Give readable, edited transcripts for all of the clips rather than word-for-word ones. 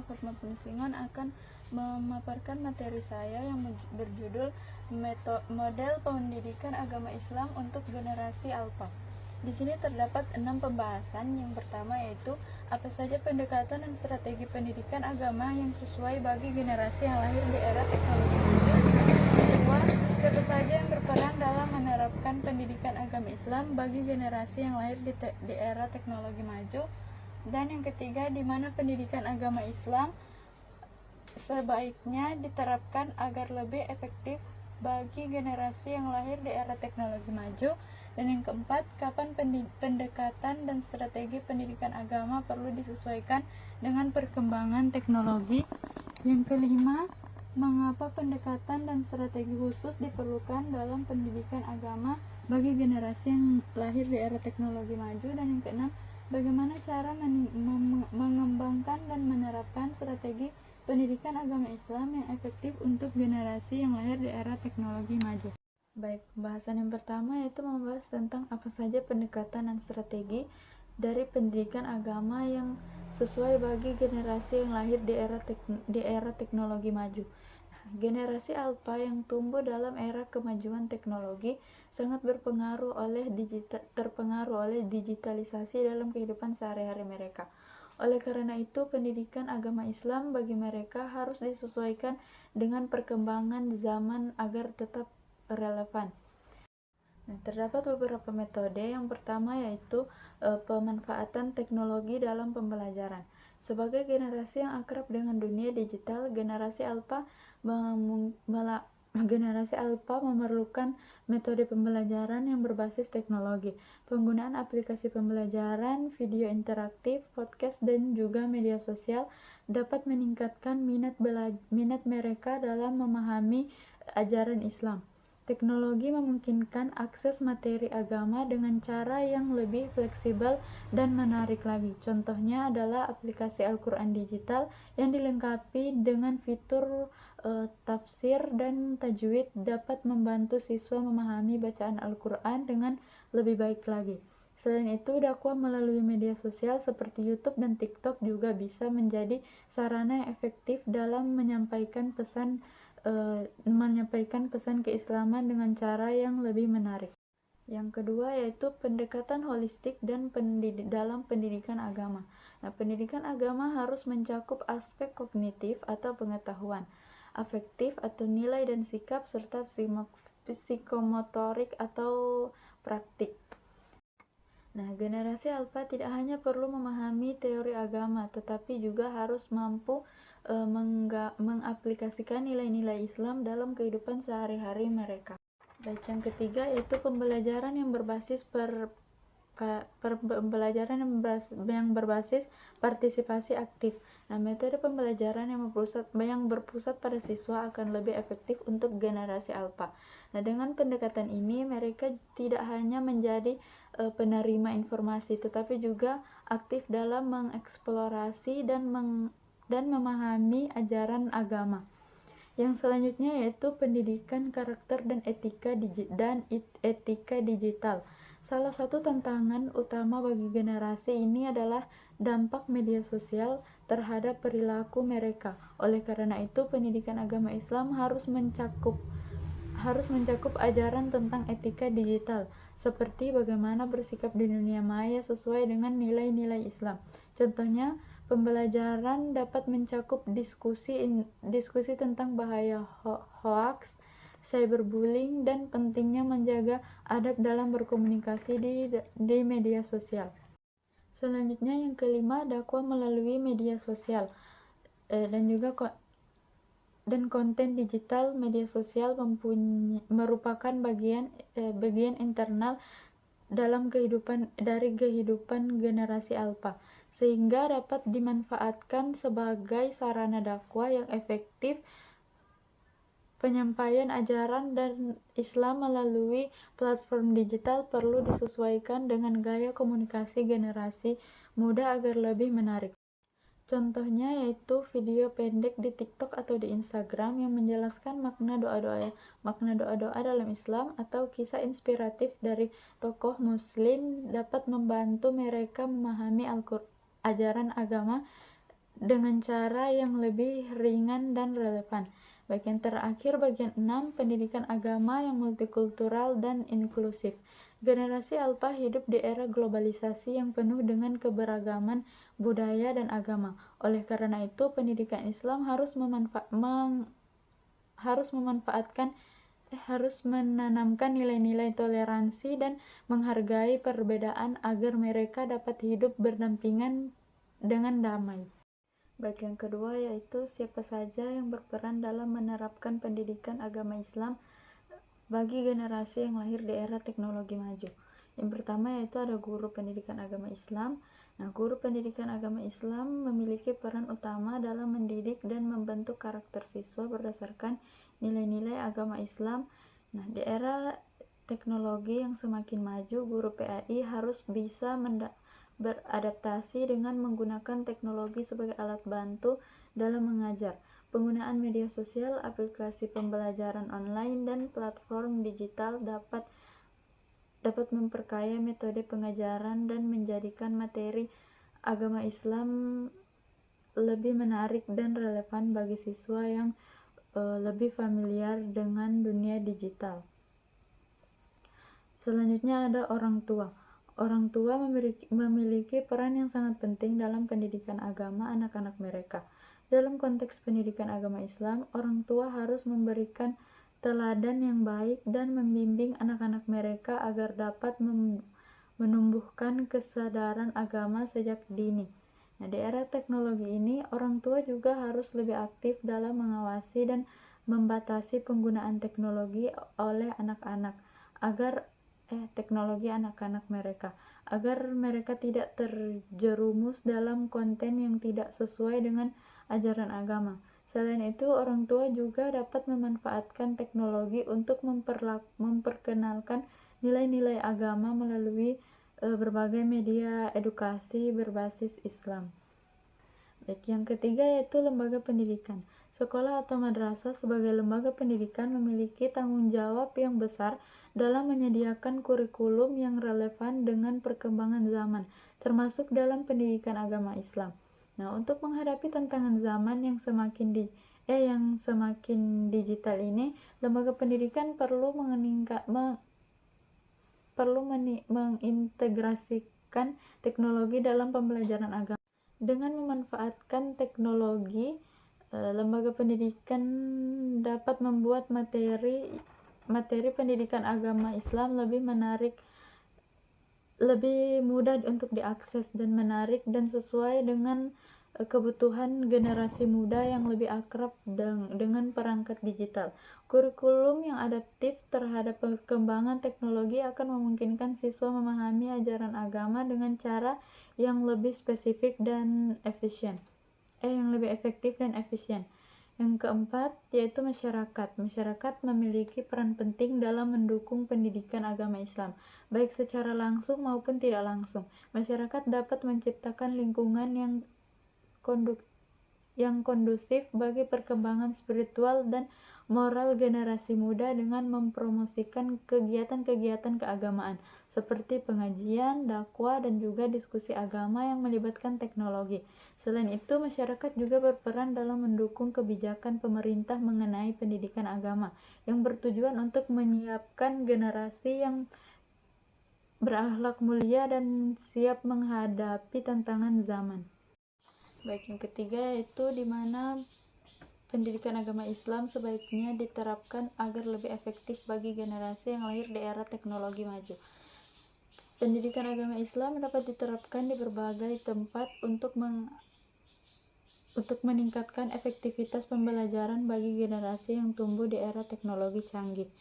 Fatma Penusingan akan memaparkan materi saya yang berjudul Model Pendidikan Agama Islam untuk Generasi Alpha. Di sini terdapat 6 pembahasan. Yang pertama yaitu apa saja pendekatan dan strategi pendidikan agama yang sesuai bagi generasi yang lahir di era teknologi maju. Kedua, siapa saja yang berperan dalam menerapkan pendidikan agama Islam bagi generasi yang lahir di era teknologi maju. Dan yang ketiga, di mana pendidikan agama Islam sebaiknya diterapkan agar lebih efektif bagi generasi yang lahir di era teknologi maju. Dan yang keempat, kapan pendekatan dan strategi pendidikan agama perlu disesuaikan dengan perkembangan teknologi. Yang kelima, mengapa pendekatan dan strategi khusus diperlukan dalam pendidikan agama bagi generasi yang lahir di era teknologi maju. Dan yang keenam, bagaimana cara mengembangkan dan menerapkan strategi pendidikan agama Islam yang efektif untuk generasi yang lahir di era teknologi maju. Baik, pembahasan yang pertama yaitu membahas tentang apa saja pendekatan dan strategi dari pendidikan agama yang sesuai bagi generasi yang lahir di era teknologi maju. Generasi Alpha yang tumbuh dalam era kemajuan teknologi sangat terpengaruh oleh digitalisasi dalam kehidupan sehari-hari mereka. Oleh karena itu, pendidikan agama Islam bagi mereka harus disesuaikan dengan perkembangan zaman agar tetap relevan. Nah, terdapat beberapa metode. Yang pertama yaitu pemanfaatan teknologi dalam pembelajaran. Sebagai generasi yang akrab dengan dunia digital, generasi Alpha memerlukan metode pembelajaran yang berbasis teknologi. Penggunaan aplikasi pembelajaran, video interaktif, podcast, dan juga media sosial dapat meningkatkan minat mereka dalam memahami ajaran Islam. Teknologi memungkinkan akses materi agama dengan cara yang lebih fleksibel dan menarik lagi. Contohnya adalah aplikasi Al-Quran digital yang dilengkapi dengan fitur tafsir dan tajwid dapat membantu siswa memahami bacaan Al-Quran dengan lebih baik lagi. Selain itu, dakwah melalui media sosial seperti YouTube dan TikTok juga bisa menjadi sarana yang efektif dalam menyampaikan pesan keislaman dengan cara yang lebih menarik. Yang kedua yaitu pendekatan holistik dan dalam pendidikan agama. Nah, pendidikan agama harus mencakup aspek kognitif atau pengetahuan, afektif atau nilai dan sikap, serta psikomotorik atau praktik. Nah, generasi Alpha tidak hanya perlu memahami teori agama, tetapi juga harus mampu mengaplikasikan nilai-nilai Islam dalam kehidupan sehari-hari mereka. Baik, yang ketiga yaitu pembelajaran yang berbasis partisipasi aktif. Nah, metode pembelajaran yang berpusat pada siswa akan lebih efektif untuk generasi Alpha. Nah, dengan pendekatan ini mereka tidak hanya menjadi penerima informasi, tetapi juga aktif dalam mengeksplorasi dan memahami ajaran agama. Yang selanjutnya yaitu pendidikan karakter dan etika digital. Salah satu tantangan utama bagi generasi ini adalah dampak media sosial terhadap perilaku mereka. Oleh karena itu, pendidikan agama Islam harus mencakup ajaran tentang etika digital, seperti bagaimana bersikap di dunia maya sesuai dengan nilai-nilai Islam. Contohnya, pembelajaran dapat mencakup diskusi tentang bahaya hoaks, cyberbullying, dan pentingnya menjaga adab dalam berkomunikasi di media sosial. Selanjutnya yang kelima, dakwah melalui media sosial dan konten digital. Media sosial merupakan bagian internal dalam kehidupan generasi Alpha, sehingga dapat dimanfaatkan sebagai sarana dakwah yang efektif. Penyampaian ajaran dan Islam melalui platform digital perlu disesuaikan dengan gaya komunikasi generasi muda agar lebih menarik. Contohnya yaitu video pendek di TikTok atau di Instagram yang menjelaskan makna doa-doa dalam Islam, atau kisah inspiratif dari tokoh muslim dapat membantu mereka memahami ajaran agama dengan cara yang lebih ringan dan relevan. Bagian terakhir, bagian 6, pendidikan agama yang multikultural dan inklusif. Generasi Alpha hidup di era globalisasi yang penuh dengan keberagaman budaya dan agama. Oleh karena itu, pendidikan Islam harus menanamkan nilai-nilai toleransi dan menghargai perbedaan agar mereka dapat hidup berdampingan dengan damai. Bagian kedua yaitu siapa saja yang berperan dalam menerapkan pendidikan agama Islam bagi generasi yang lahir di era teknologi maju. Yang pertama yaitu ada guru pendidikan agama Islam. Nah, guru pendidikan agama Islam memiliki peran utama dalam mendidik dan membentuk karakter siswa berdasarkan nilai-nilai agama Islam. Nah, di era teknologi yang semakin maju, guru PAI harus bisa beradaptasi dengan menggunakan teknologi sebagai alat bantu dalam mengajar. Penggunaan media sosial, aplikasi pembelajaran online, dan platform digital dapat memperkaya metode pengajaran dan menjadikan materi agama Islam lebih menarik dan relevan bagi siswa yang lebih familiar dengan dunia digital. Selanjutnya ada orang tua. Orang tua memiliki peran yang sangat penting dalam pendidikan agama anak-anak mereka. Dalam konteks pendidikan agama Islam, orang tua harus memberikan teladan yang baik dan membimbing anak-anak mereka agar dapat menumbuhkan kesadaran agama sejak dini. Nah, di era teknologi ini, orang tua juga harus lebih aktif dalam mengawasi dan membatasi penggunaan teknologi oleh anak-anak mereka agar mereka tidak terjerumus dalam konten yang tidak sesuai dengan ajaran agama. Selain itu, orang tua juga dapat memanfaatkan teknologi untuk memperkenalkan nilai-nilai agama melalui berbagai media edukasi berbasis Islam. Baik, yang ketiga yaitu lembaga pendidikan. Sekolah atau madrasah sebagai lembaga pendidikan memiliki tanggung jawab yang besar dalam menyediakan kurikulum yang relevan dengan perkembangan zaman, termasuk dalam pendidikan agama Islam. Nah, untuk menghadapi tantangan zaman yang semakin digital ini, lembaga pendidikan perlu mengintegrasikan teknologi dalam pembelajaran agama. Dengan memanfaatkan teknologi, lembaga pendidikan dapat membuat materi pendidikan agama Islam lebih menarik, lebih mudah untuk diakses dan menarik dan sesuai dengan kebutuhan generasi muda yang lebih akrab dengan perangkat digital. Kurikulum yang adaptif terhadap perkembangan teknologi akan memungkinkan siswa memahami ajaran agama dengan cara yang lebih spesifik dan efisien. Yang lebih efektif dan efisien. Yang keempat yaitu masyarakat. Masyarakat memiliki peran penting dalam mendukung pendidikan agama Islam, baik secara langsung maupun tidak langsung. Masyarakat dapat menciptakan lingkungan yang kondusif bagi perkembangan spiritual dan moral generasi muda dengan mempromosikan kegiatan-kegiatan keagamaan seperti pengajian, dakwah, dan juga diskusi agama yang melibatkan teknologi. Selain itu, masyarakat juga berperan dalam mendukung kebijakan pemerintah mengenai pendidikan agama yang bertujuan untuk menyiapkan generasi yang berakhlak mulia dan siap menghadapi tantangan zaman. Baik, yang ketiga yaitu di mana pendidikan agama Islam sebaiknya diterapkan agar lebih efektif bagi generasi yang lahir di era teknologi maju. Pendidikan agama Islam dapat diterapkan di berbagai tempat untuk meningkatkan efektivitas pembelajaran bagi generasi yang tumbuh di era teknologi canggih.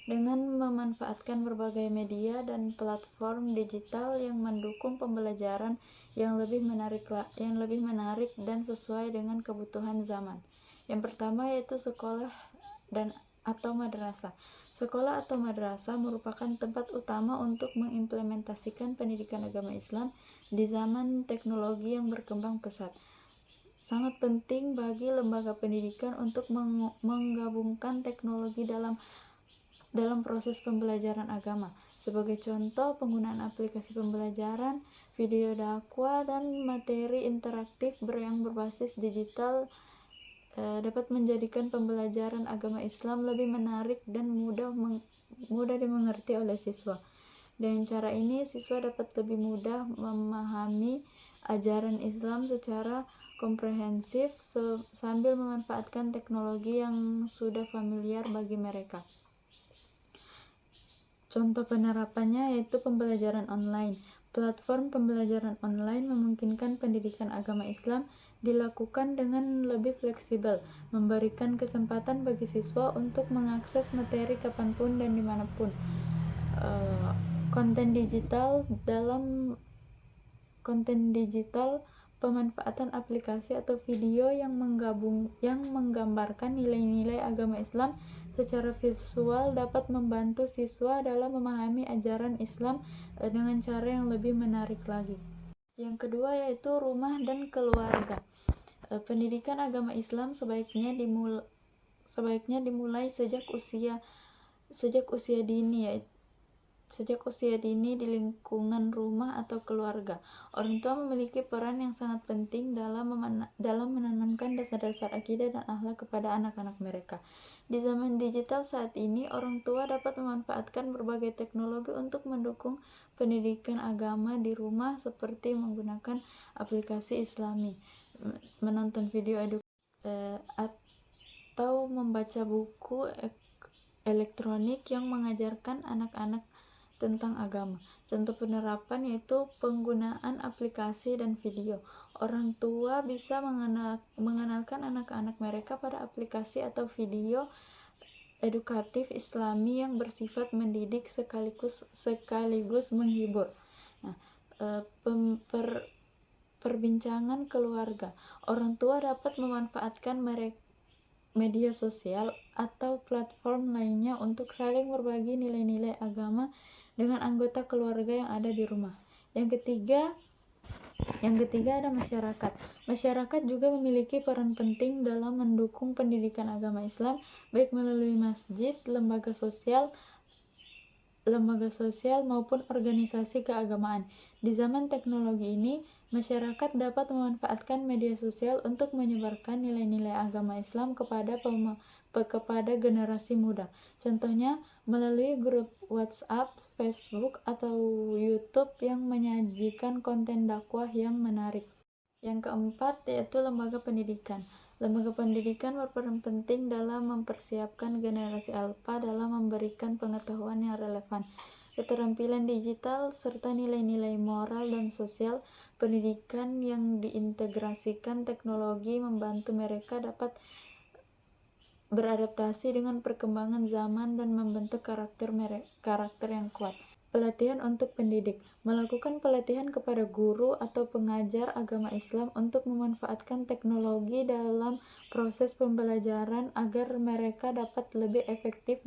Dengan memanfaatkan berbagai media dan platform digital yang mendukung pembelajaran yang lebih menarik dan sesuai dengan kebutuhan zaman. Yang pertama yaitu sekolah atau madrasah. Sekolah atau madrasah merupakan tempat utama untuk mengimplementasikan pendidikan agama Islam di zaman teknologi yang berkembang pesat. Sangat penting bagi lembaga pendidikan untuk menggabungkan teknologi dalam proses pembelajaran agama. Sebagai contoh, penggunaan aplikasi pembelajaran, video dakwah, dan materi interaktif yang berbasis digital dapat menjadikan pembelajaran agama Islam lebih menarik dan mudah dimengerti oleh siswa. Dengan cara ini, siswa dapat lebih mudah memahami ajaran Islam secara komprehensif sambil memanfaatkan teknologi yang sudah familiar bagi mereka. Contoh penerapannya yaitu pembelajaran online. Platform pembelajaran online memungkinkan pendidikan agama Islam dilakukan dengan lebih fleksibel, memberikan kesempatan bagi siswa untuk mengakses materi kapanpun dan dimanapun. Konten digital, pemanfaatan aplikasi atau video yang menggambarkan nilai-nilai agama Islam secara visual dapat membantu siswa dalam memahami ajaran Islam dengan cara yang lebih menarik lagi. Yang kedua yaitu rumah dan keluarga. Pendidikan agama Islam sebaiknya dimulai sejak usia dini di lingkungan rumah atau keluarga. Orang tua memiliki peran yang sangat penting dalam menanamkan dasar-dasar akidah dan akhlak kepada anak-anak mereka. Di zaman digital saat ini, orang tua dapat memanfaatkan berbagai teknologi untuk mendukung pendidikan agama di rumah seperti menggunakan aplikasi Islami, menonton video atau membaca buku elektronik yang mengajarkan anak-anak tentang agama. Contoh penerapan yaitu penggunaan aplikasi dan video. Orang tua bisa mengenalkan anak-anak mereka pada aplikasi atau video edukatif Islami yang bersifat mendidik sekaligus menghibur. Perbincangan keluarga. Orang tua dapat memanfaatkan media sosial atau platform lainnya untuk saling berbagi nilai-nilai agama dengan anggota keluarga yang ada di rumah. Yang ketiga ada masyarakat. Masyarakat juga memiliki peran penting dalam mendukung pendidikan agama Islam, baik melalui masjid, lembaga sosial maupun organisasi keagamaan. Di zaman teknologi ini, masyarakat dapat memanfaatkan media sosial untuk menyebarkan nilai-nilai agama Islam kepada generasi muda. Contohnya, melalui grup WhatsApp, Facebook, atau YouTube yang menyajikan konten dakwah yang menarik. Yang keempat yaitu lembaga pendidikan. Lembaga pendidikan berperan penting dalam mempersiapkan generasi alfa dalam memberikan pengetahuan yang relevan, keterampilan digital, serta nilai-nilai moral dan sosial. Pendidikan yang diintegrasikan teknologi membantu mereka dapat beradaptasi dengan perkembangan zaman dan membentuk karakter yang kuat. Pelatihan untuk pendidik. Melakukan pelatihan kepada guru atau pengajar agama Islam untuk memanfaatkan teknologi dalam proses pembelajaran agar mereka dapat lebih efektif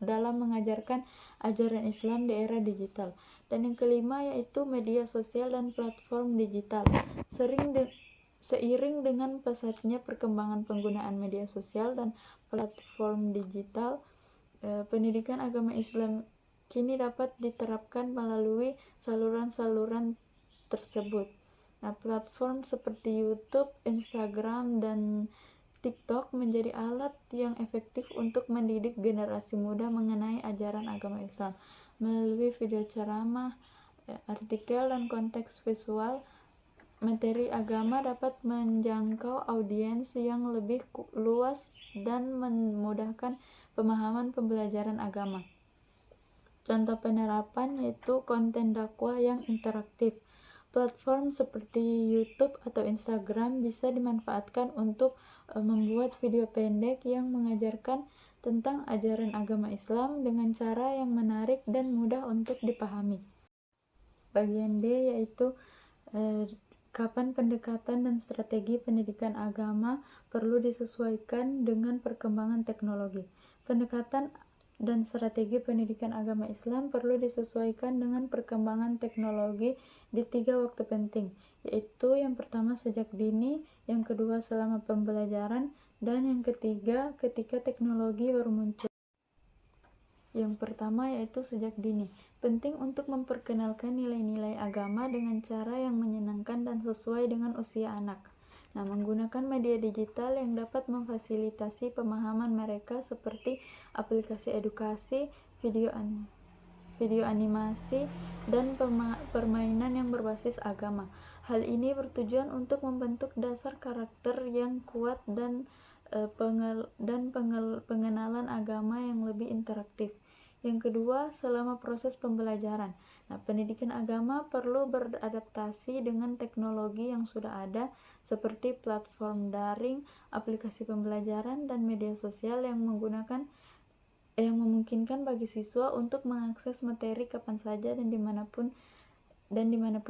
dalam mengajarkan ajaran Islam di era digital. Dan yang kelima yaitu media sosial dan platform digital. Seiring dengan pesatnya perkembangan penggunaan media sosial dan platform digital, pendidikan agama Islam kini dapat diterapkan melalui saluran-saluran tersebut. Platform seperti YouTube, Instagram, dan TikTok menjadi alat yang efektif untuk mendidik generasi muda mengenai ajaran agama Islam. Melalui video ceramah, artikel, dan konteks visual, materi agama dapat menjangkau audiens yang lebih luas dan memudahkan pemahaman pembelajaran agama. Contoh penerapan yaitu konten dakwah yang interaktif. Platform seperti YouTube atau Instagram bisa dimanfaatkan untuk membuat video pendek yang mengajarkan tentang ajaran agama Islam dengan cara yang menarik dan mudah untuk dipahami. Bagian B yaitu kapan pendekatan dan strategi pendidikan agama perlu disesuaikan dengan perkembangan teknologi. Pendekatan dan strategi pendidikan agama Islam perlu disesuaikan dengan perkembangan teknologi di 3 waktu penting, yaitu yang pertama sejak dini, yang kedua selama pembelajaran, dan yang ketiga ketika teknologi baru muncul. Yang pertama yaitu sejak dini. Penting untuk memperkenalkan nilai-nilai agama dengan cara yang menyenangkan dan sesuai dengan usia anak. Nah, menggunakan media digital yang dapat memfasilitasi pemahaman mereka seperti aplikasi edukasi, video animasi, dan permainan yang berbasis agama. Hal ini bertujuan untuk membentuk dasar karakter yang kuat dan pengenalan agama yang lebih interaktif. Yang kedua, selama proses pembelajaran. Nah, pendidikan agama perlu beradaptasi dengan teknologi yang sudah ada seperti platform daring, aplikasi pembelajaran, dan media sosial yang memungkinkan bagi siswa untuk mengakses materi kapan saja dan dimanapun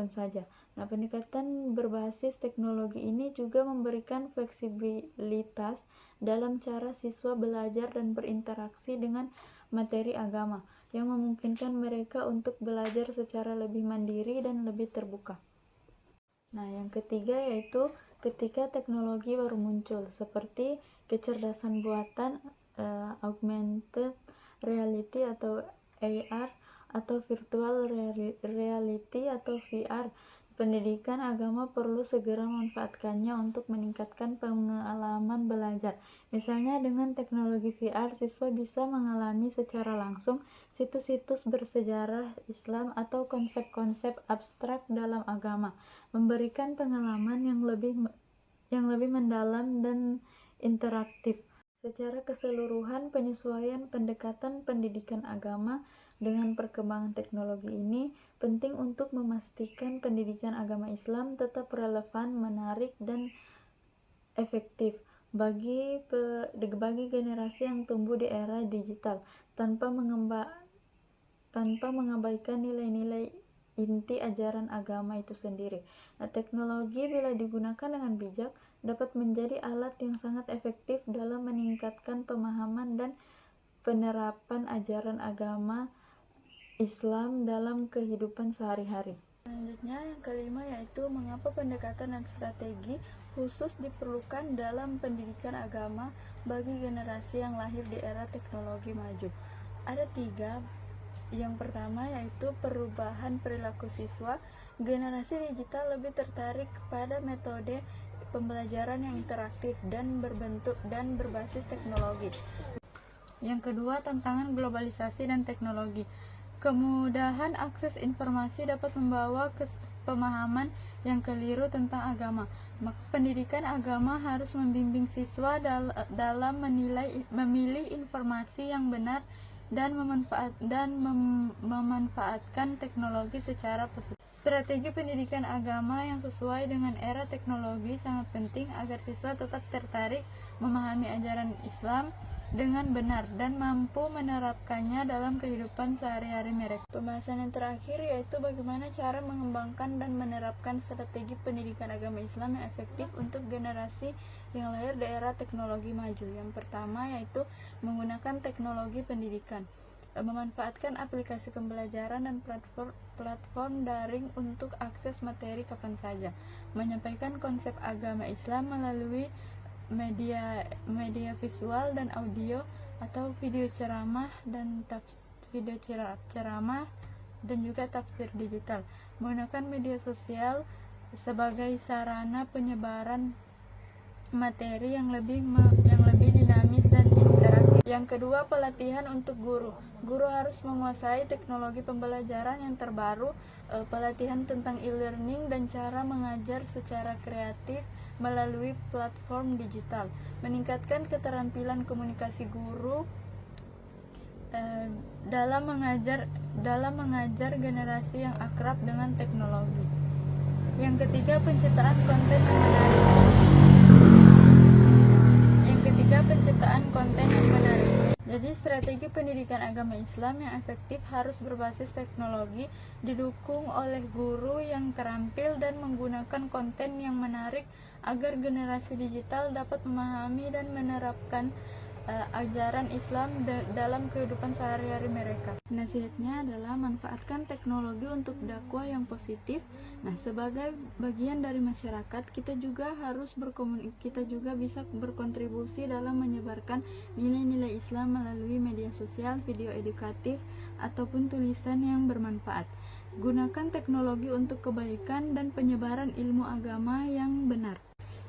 saja. Nah, pendekatan berbasis teknologi ini juga memberikan fleksibilitas dalam cara siswa belajar dan berinteraksi dengan materi agama, yang memungkinkan mereka untuk belajar secara lebih mandiri dan lebih terbuka. Nah, yang ketiga yaitu ketika teknologi baru muncul, seperti kecerdasan buatan, augmented reality atau AR, atau virtual reality atau VR. Pendidikan agama perlu segera memanfaatkannya untuk meningkatkan pengalaman belajar. Misalnya dengan teknologi VR, siswa bisa mengalami secara langsung situs-situs bersejarah Islam atau konsep-konsep abstrak dalam agama, memberikan pengalaman yang lebih mendalam dan interaktif. Secara keseluruhan, penyesuaian pendekatan pendidikan agama dengan perkembangan teknologi ini penting untuk memastikan pendidikan agama Islam tetap relevan, menarik, dan efektif bagi generasi yang tumbuh di era digital tanpa mengabaikan nilai-nilai inti ajaran agama itu sendiri. Nah, teknologi bila digunakan dengan bijak dapat menjadi alat yang sangat efektif dalam meningkatkan pemahaman dan penerapan ajaran agama Islam dalam kehidupan sehari-hari. Selanjutnya, yang kelima yaitu mengapa pendekatan dan strategi khusus diperlukan dalam pendidikan agama bagi generasi yang lahir di era teknologi maju. Ada 3. Yang pertama yaitu perubahan perilaku siswa. Generasi digital lebih tertarik kepada metode pembelajaran yang interaktif dan berbasis teknologi. Yang kedua, tantangan globalisasi dan teknologi. Kemudahan akses informasi dapat membawa ke pemahaman yang keliru tentang agama. Maka pendidikan agama harus membimbing siswa dalam memilih informasi yang benar dan memanfaatkan teknologi secara positif. Strategi pendidikan agama yang sesuai dengan era teknologi sangat penting agar siswa tetap tertarik memahami ajaran Islam dengan benar dan mampu menerapkannya dalam kehidupan sehari-hari mereka. Pembahasan yang terakhir yaitu bagaimana cara mengembangkan dan menerapkan strategi pendidikan agama Islam yang efektif untuk generasi yang lahir di era teknologi maju. Yang pertama yaitu menggunakan teknologi pendidikan, memanfaatkan aplikasi pembelajaran dan platform daring untuk akses materi kapan saja, menyampaikan konsep agama Islam melalui media visual dan audio atau video ceramah dan juga tafsir digital, menggunakan media sosial sebagai sarana penyebaran materi yang lebih dinamis dan interaktif. Yang kedua, pelatihan untuk guru. Guru harus menguasai teknologi pembelajaran yang terbaru, pelatihan tentang e-learning dan cara mengajar secara kreatif melalui platform digital, meningkatkan keterampilan komunikasi guru dalam mengajar generasi yang akrab dengan teknologi. Yang ketiga, penciptaan konten yang menarik. Jadi strategi pendidikan agama Islam yang efektif harus berbasis teknologi, didukung oleh guru yang terampil dan menggunakan konten yang menarik agar generasi digital dapat memahami dan menerapkan ajaran Islam dalam kehidupan sehari-hari mereka. Nasihatnya adalah manfaatkan teknologi untuk dakwah yang positif. Nah, sebagai bagian dari masyarakat, kita juga bisa berkontribusi dalam menyebarkan nilai-nilai Islam melalui media sosial, video edukatif, ataupun tulisan yang bermanfaat. Gunakan teknologi untuk kebaikan dan penyebaran ilmu agama yang benar.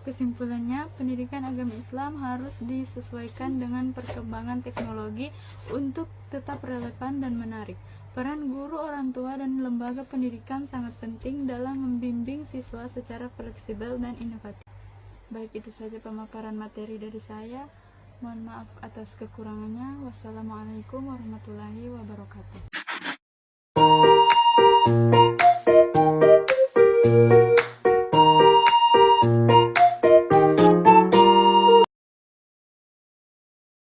Kesimpulannya, pendidikan agama Islam harus disesuaikan dengan perkembangan teknologi untuk tetap relevan dan menarik. Peran guru, orang tua, dan lembaga pendidikan sangat penting dalam membimbing siswa secara fleksibel dan inovatif. Baik, itu saja pemaparan materi dari saya. Mohon maaf atas kekurangannya. Wassalamualaikum warahmatullahi wabarakatuh.